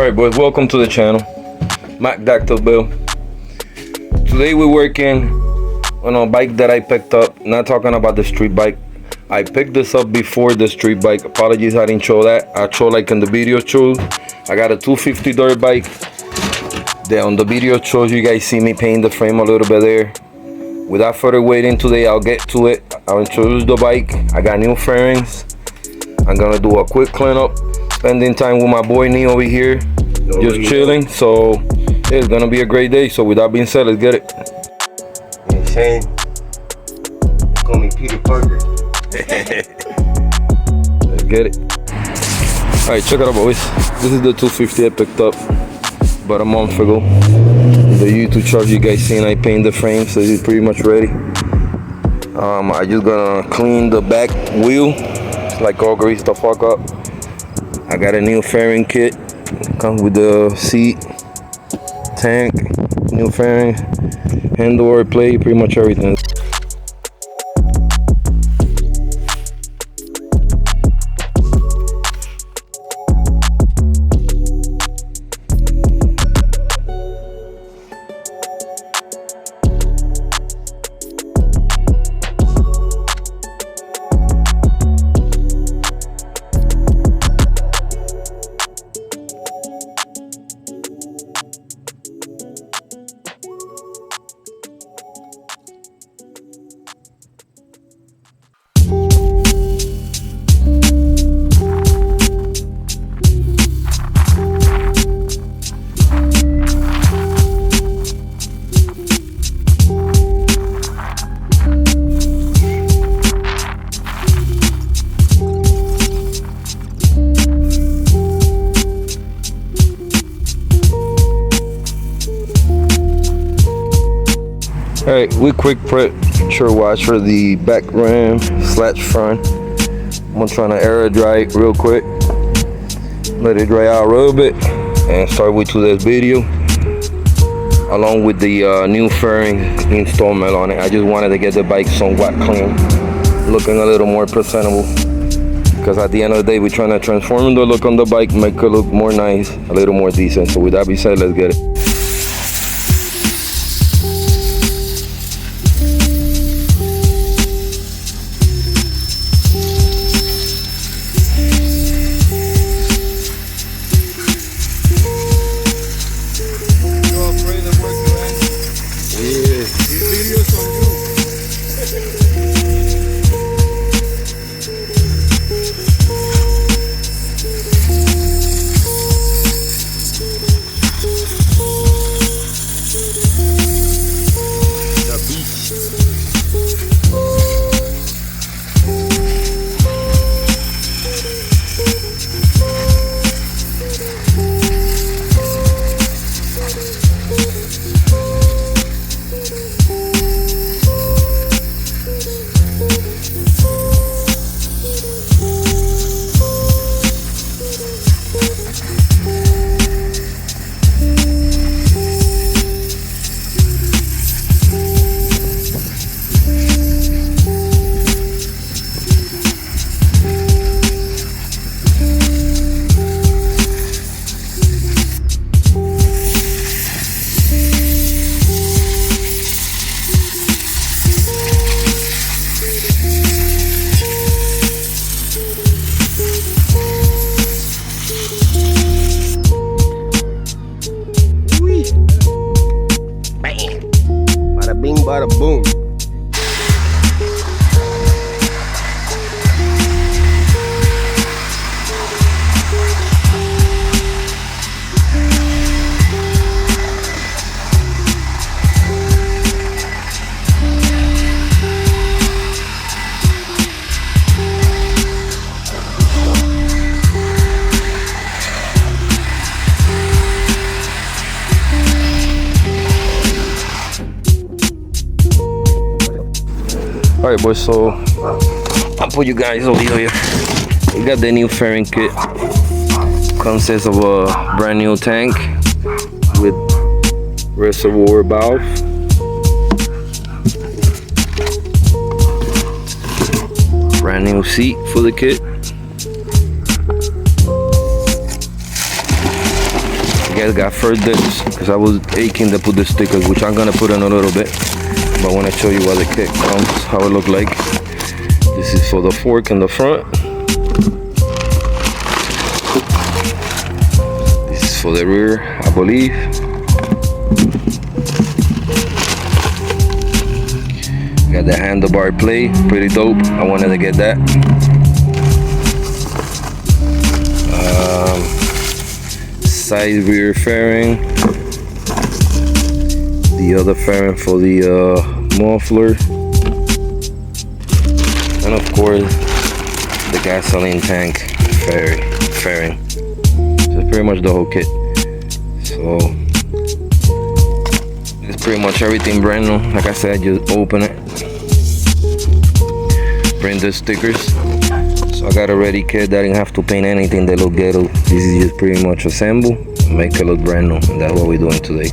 Alright boys, welcome to the channel. Mac Dr. Bill. Today we're working on a bike that I picked up. Not talking about the street bike. I picked this up before the street bike. Apologies I didn't show that. I show like in the video shows. I got a 250 dirt bike. There on the video shows you guys see me paint the frame a little bit there. Without further waiting today, I'll get to it. I'll introduce the bike. I got new fairings. I'm gonna do a quick cleanup. Spending time with my boy Nee over here. Just chilling. So yeah, it's gonna be a great day. So with that being said, let's get it. Yeah, Shane. Call me Peter Parker. Let's get it. Alright, check it out boys. This is the 250 I picked up about a month ago. The YouTube shop you guys seen, I painted the frame, so it's pretty much ready. I just gonna clean the back wheel. It's like all greased the fuck up. I got a new fairing kit. Comes with the seat, tank, new fairing, handle plate, pretty much everything. Alright, we quick pressure wash for the back rim / front. I'm trying to air dry it real quick. Let it dry out a little bit and start with today's video. Along with the new fairing installment on it. I just wanted to get the bike somewhat clean. Looking a little more presentable. Because at the end of the day, we're trying to transform the look on the bike, make it look more nice, a little more decent. So with that being said, let's get it. Bada boom. Alright boys, so I'll put you guys over here. We got the new fairing kit. Consists of a brand new tank with reservoir valve. Brand new seat for the kit. guess got fur dips because I was aching to put the stickers, which I'm gonna put in a little bit. But I want to show you what the kit comes, how it look like. This is for the fork in the front. This is for the rear, I believe. Got the handlebar plate, pretty dope. I wanted to get that. Side rear fairing. The other fairing for the muffler. And of course, the gasoline tank fairing. So pretty much the whole kit. So it's pretty much everything brand new. Like I said, just open it. Print the stickers. So I got a ready kit that I didn't have to paint anything that look ghetto. This is just pretty much assemble, make it look brand new, and that's what we're doing today.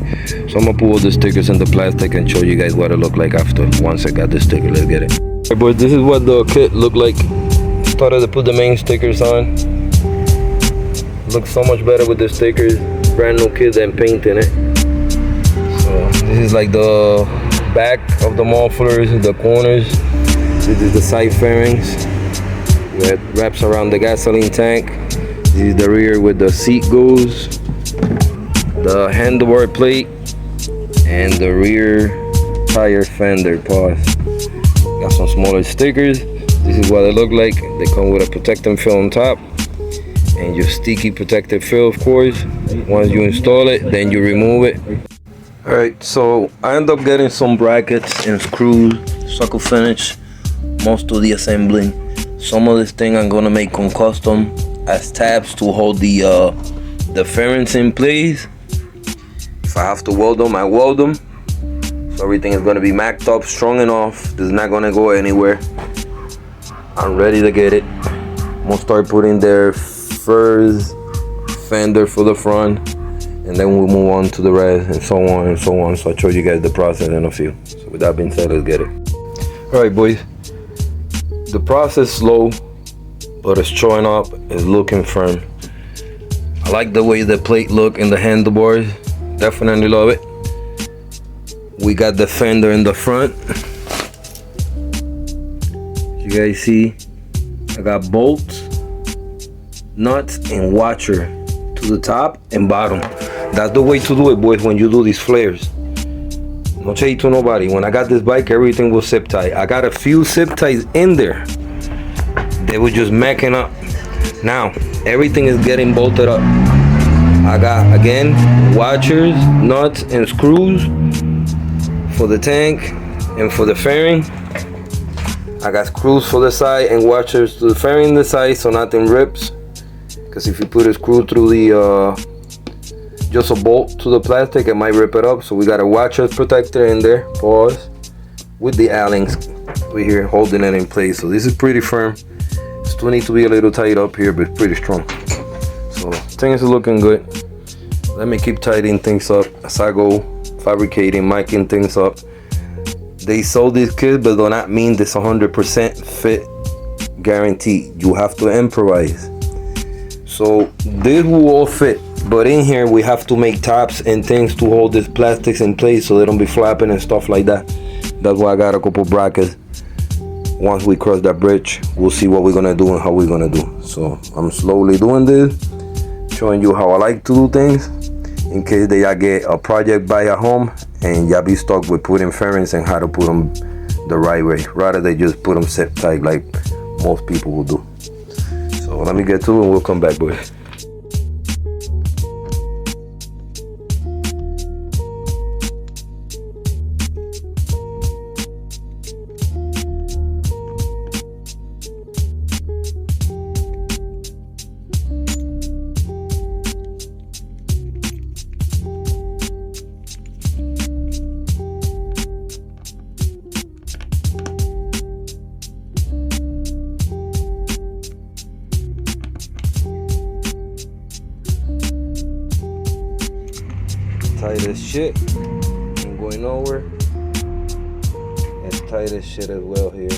So I'm gonna pull the stickers in the plastic and show you guys what it look like after. Once I got the sticker, let's get it. Alright boys, this is what the kit look like. Started to put the main stickers on. Looks so much better with the stickers. Brand new kit than painting it. So this is like the back of the mufflers, the corners. This is the side fairings that wraps around the gasoline tank. This is the rear where the seat goes, the handlebar plate, and the rear tire fender pause. Got some smaller stickers. This is what they look like. They come with a protecting film on top and your sticky protective film, of course. Once you install it, then you remove it. Alright, so I end up getting some brackets and screws, sucker finish most of the assembling. Some of this thing I'm gonna make on custom as tabs to hold the fairings in place. If I have to weld them, I weld them. So everything is gonna be macked up, strong enough. This is not gonna go anywhere. I'm ready to get it. I'm gonna start putting their first fender for the front, and then we'll move on to the rest, and so on and so on. So I'll show you guys the process in a few. So with that being said, let's get it. Alright boys, the process slow, but it's showing up, it's looking firm. I like the way the plate look and the handlebars, definitely love it. We got the fender in the front. You guys see, I got bolts, nuts, and washer to the top and bottom. That's the way to do it, boys, when you do these flares. No tell you to nobody, when I got this bike, everything was zip tied. I got a few zip ties in there. They were just macking up. Now, everything is getting bolted up. I got, again, washers, nuts, and screws for the tank and for the fairing. I got screws for the side and washers to the fairing the side so nothing rips. Because if you put a screw through the just a bolt to the plastic, it might rip it up. So we got a washer protector in there, pause, with the Allen over here holding it in place. So this is pretty firm. Still need to be a little tight up here, but pretty strong. So things are looking good. Let me keep tightening things up as I go fabricating, miking things up. They sold these kits, but do not mean this 100% fit guaranteed. You have to improvise. So this will all fit, but in here we have to make tops and things to hold these plastics in place so they don't be flapping and stuff like that. That's why I got a couple brackets. Once we cross that bridge, we'll see what we're gonna do and how we're gonna do. So I'm slowly doing this, showing you how I like to do things, in case that y'all get a project by at home and y'all be stuck with putting fairings and how to put them the right way, rather than just put them zip tight like most people will do. So let me get to it and we'll come back, boys. Tight as shit, ain't going nowhere. It's tight as shit as well here.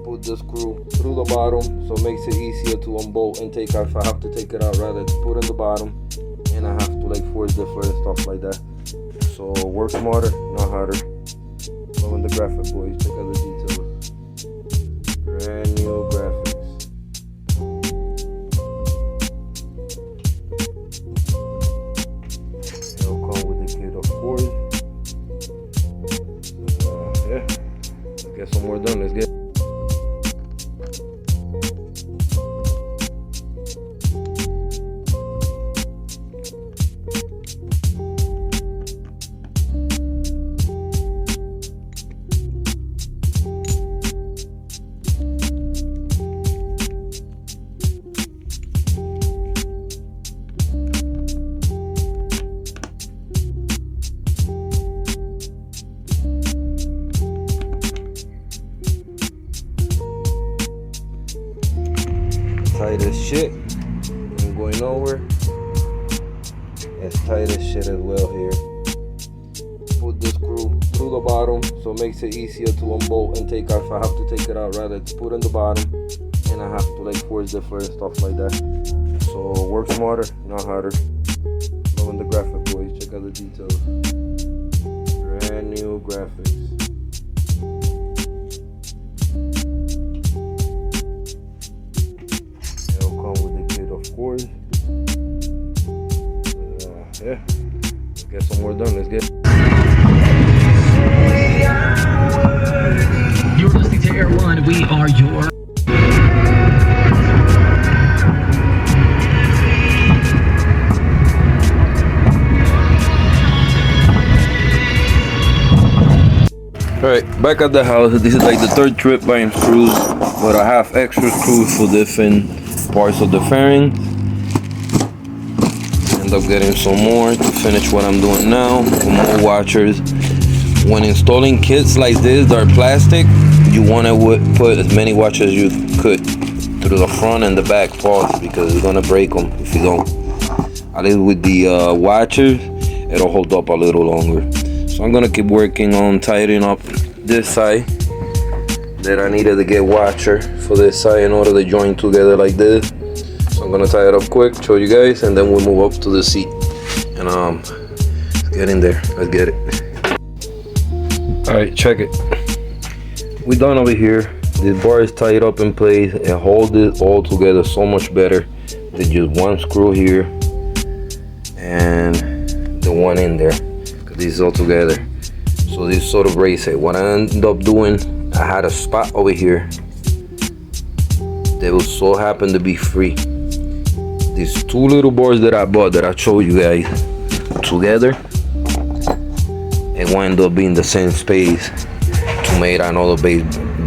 Put the screw through the bottom so it makes it easier to unbolt and take out if I have to take it out, rather put in the bottom and I have to like force different stuff like that. So work smarter, not harder. Loving the graphic, boys. Check out the details. Brand new graphics. It'll come with the kit, of course. Yeah, let's get some more done. Let's get. Tight as shit. I'm going nowhere. It's tight as shit as well here. Put the screw through the bottom so it makes it easier to unbolt and take off. I have to take it out rather than put in the bottom, and I have to like force different stuff like that. So work smarter, not harder. Loving the graphic, boys. Check out the details. Brand new graphics. Of course. Yeah. Let's get some more done. Let's get. You're listening to Air One. We are your. Alright, back at the house. This is like the third trip buying screws, but I have extra screws for different parts of the fairing. End up getting some more to finish what I'm doing now. For more washers. When installing kits like this that are plastic, you want to put as many washers as you could through the front and the back parts, because you're gonna break them if you don't. At least with the washers, it'll hold up a little longer. So I'm gonna keep working on tightening up this side that I needed to get washer for this side in order to join together like this. So I'm gonna tie it up quick, show you guys, and then we'll move up to the seat and let's get in there. Let's get it. All right, check it. We done over here. This bar is tied up in place and hold it all together so much better than just one screw here and the one in there, because this is all together. So this sort of raise it. What I ended up doing, I had a spot over here that was so happened to be free. These two little bars that I bought that I showed you guys together, it wound up being the same space to make another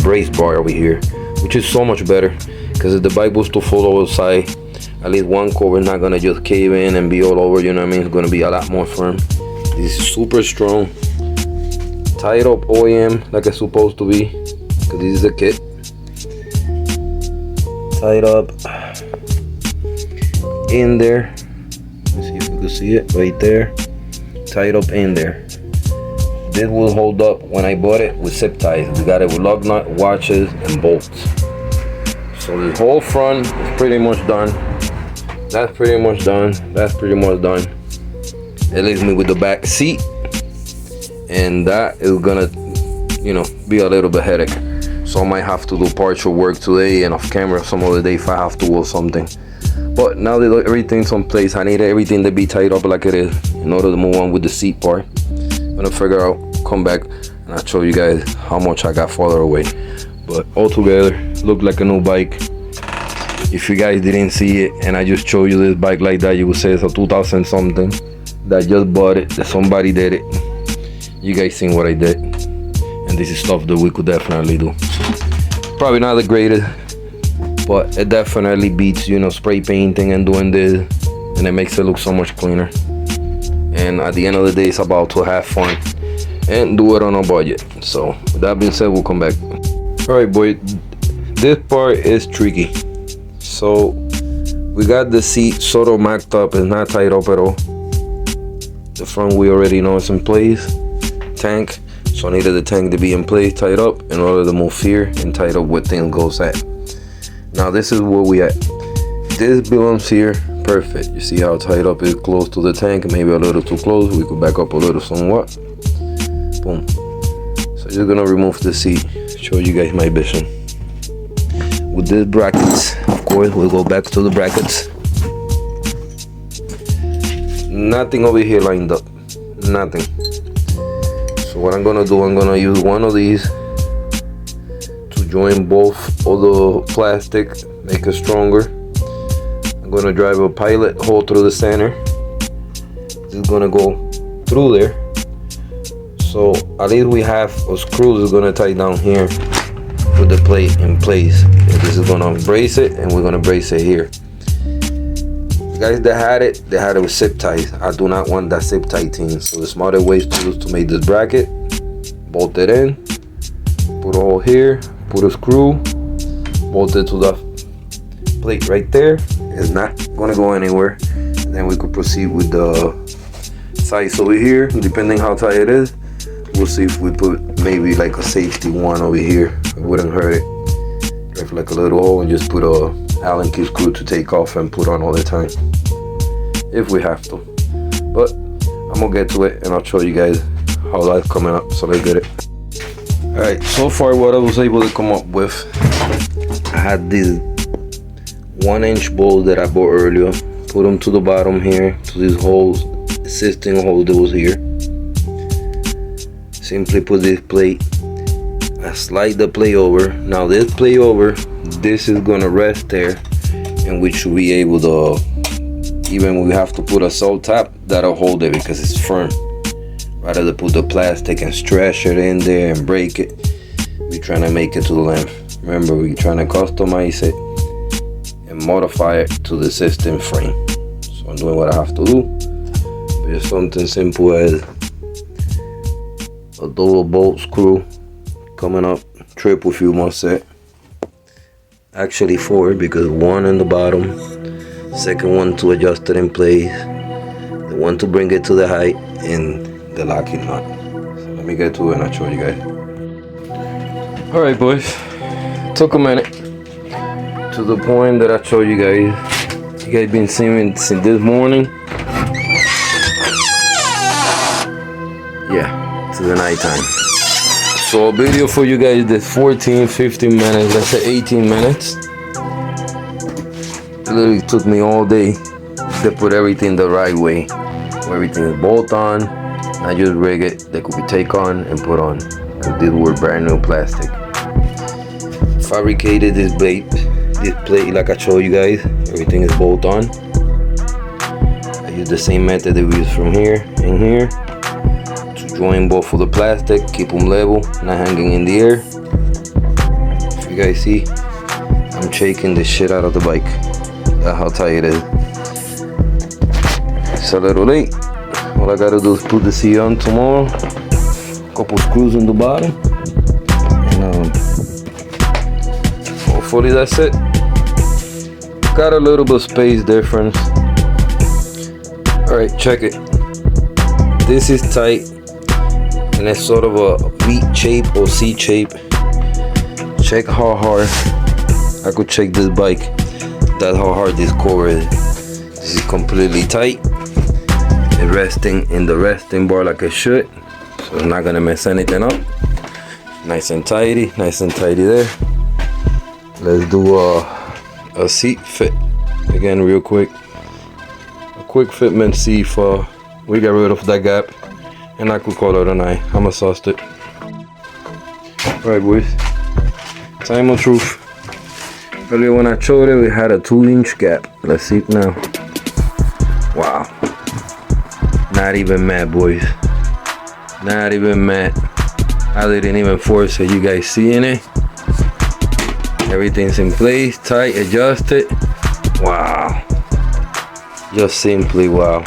brace bar over here, which is so much better, because if the bike was to fall outside, at least one cover is not gonna just cave in and be all over, you know what I mean? It's gonna be a lot more firm. This is super strong, tied up OEM like it's supposed to be, because this is a kit. Tied up in there. Let's see if you can see it right there. Tied up in there. This will hold up when I bought it with zip ties. We got it with lug nut, watches, and bolts. So the whole front is pretty much done. That's pretty much done. That's pretty much done. It leaves me with the back seat, and that is gonna, you know, be a little bit headache. So I might have to do partial work today and off camera some other day if I have to or something. But now that everything's in place, I need everything to be tied up like it is in order to move on with the seat part. I'm gonna figure out, come back, and I'll show you guys how much I got farther away. But all together, look like a new bike. If you guys didn't see it and I just showed you this bike like that, you would say it's a 2000 something that just bought it, that somebody did it. You guys seen what I did, and this is stuff that we could definitely do. Probably not the greatest, but it definitely beats, you know, spray painting and doing this, and it makes it look so much cleaner. And at the end of the day, it's about to have fun and do it on a budget. So with that being said, we'll come back. All right, boy, this part is tricky. So we got the seat sort of macked up. It's not tied up at all. The front we already know it's in place. Tank, so I needed the tank to be in place, tied up, in order to move here and tied up where things goes at. Now this is where we at. This belongs here Perfect. You see how tight up is close to the tank, maybe a little too close. We could back up a little somewhat. Boom. So just gonna remove the seat, show you guys my vision. With these brackets, of course, we'll go back to the brackets. Nothing over here lined up, nothing. So what I'm gonna do, I'm gonna use one of these to join both of the plastic, make it stronger. I'm gonna drive a pilot hole through the center. It's gonna go through there. So at least we have a screw that's gonna tie down here with the plate in place. And this is gonna brace it, and we're gonna brace it here. The guys that had it with zip ties. I do not want that zip tie thing. So the smarter way to do is to make this bracket, bolt it in, put a hole here, put a screw, bolt it to the plate right there. It's not gonna go anywhere. And then we could proceed with the size over here, depending how tight it is. We'll see if we put maybe like a safety one over here. It wouldn't hurt it. Drive like a little hole and just put a Allen key screw to take off and put on all the time, if we have to. But I'm gonna get to it and I'll show you guys how that's coming up. So let's get it. All right. So far, what I was able to come up with, I had these 1-inch bolts that I bought earlier. Put them to the bottom here, to these holes, existing hole that was here. Simply put this plate, I slide the plate over. Now this plate over, this is gonna rest there, and we should be able to, even when we have to put a salt top, that'll hold it because it's firm. Rather than put the plastic and stretch it in there and break it, we're trying to make it to the length. Remember, we're trying to customize it and modify it to the system frame. So I'm doing what I have to do. Just something simple as a double bolt screw coming up, triple if you must say. Actually 4, because one in the bottom, second one to adjust it in place, the one to bring it to the height, and the locking nut. So let me get to it and I'll show you guys. Alright boys, took a minute to the point that I showed you guys. You guys been seeing it since this morning. Yeah, to the nighttime. So a video for you guys that's 14, 15 minutes, let's say 18 minutes. It literally took me all day to put everything the right way. Everything is bolt on. I just rig it. They could be take on and put on. Cause these were brand new plastic. Fabricated this plate like I showed you guys. Everything is bolt on. I use the same method that we use from here and here. Join both of the plastic, keep them level, not hanging in the air. If you guys see, I'm shaking the shit out of the bike. That's how tight it is. It's a little late. All I gotta do is put the seat on tomorrow. Couple screws in the bottom. And hopefully that's it. Got a little bit of space difference. Alright, check it. This is tight. And it's sort of a V shape or C shape. Check how hard I could check this bike. That's how hard this core is. This is completely tight. It's resting in the resting bar like it should. So I'm not gonna mess anything up. Nice and tidy there. Let's do a seat fit again real quick. A quick fitment, see if we get rid of that gap. And I could call it a night. I'ma sauce it. Alright boys, time of truth. Earlier when I showed it, we had a 2-inch gap. Let's see it now. Wow. Not even mad, boys. Not even mad. I didn't even force it. You guys seeing it? Everything's in place, tight, adjusted. Wow. Just simply wow.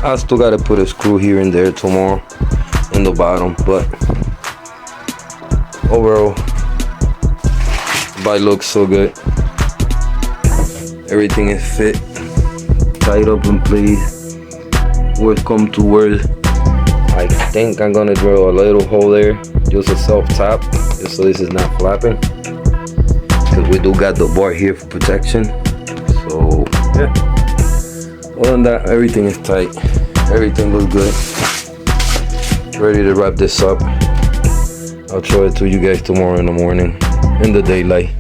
I still gotta put a screw here and there tomorrow in the bottom, but overall, the bike looks so good. Everything is fit, tied up in place. Worst come to worst, I think I'm gonna drill a little hole there, just a self tap, just so this is not flapping. Cause we do got the bar here for protection. So yeah. Other than that, everything is tight. Everything looks good. Ready to wrap this up. I'll show it to you guys tomorrow in the morning, in the daylight.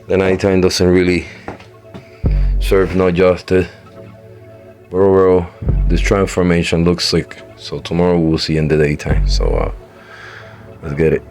The nighttime doesn't really serve no justice. But overall, this transformation looks sick. So tomorrow we'll see in the daytime. So let's get it.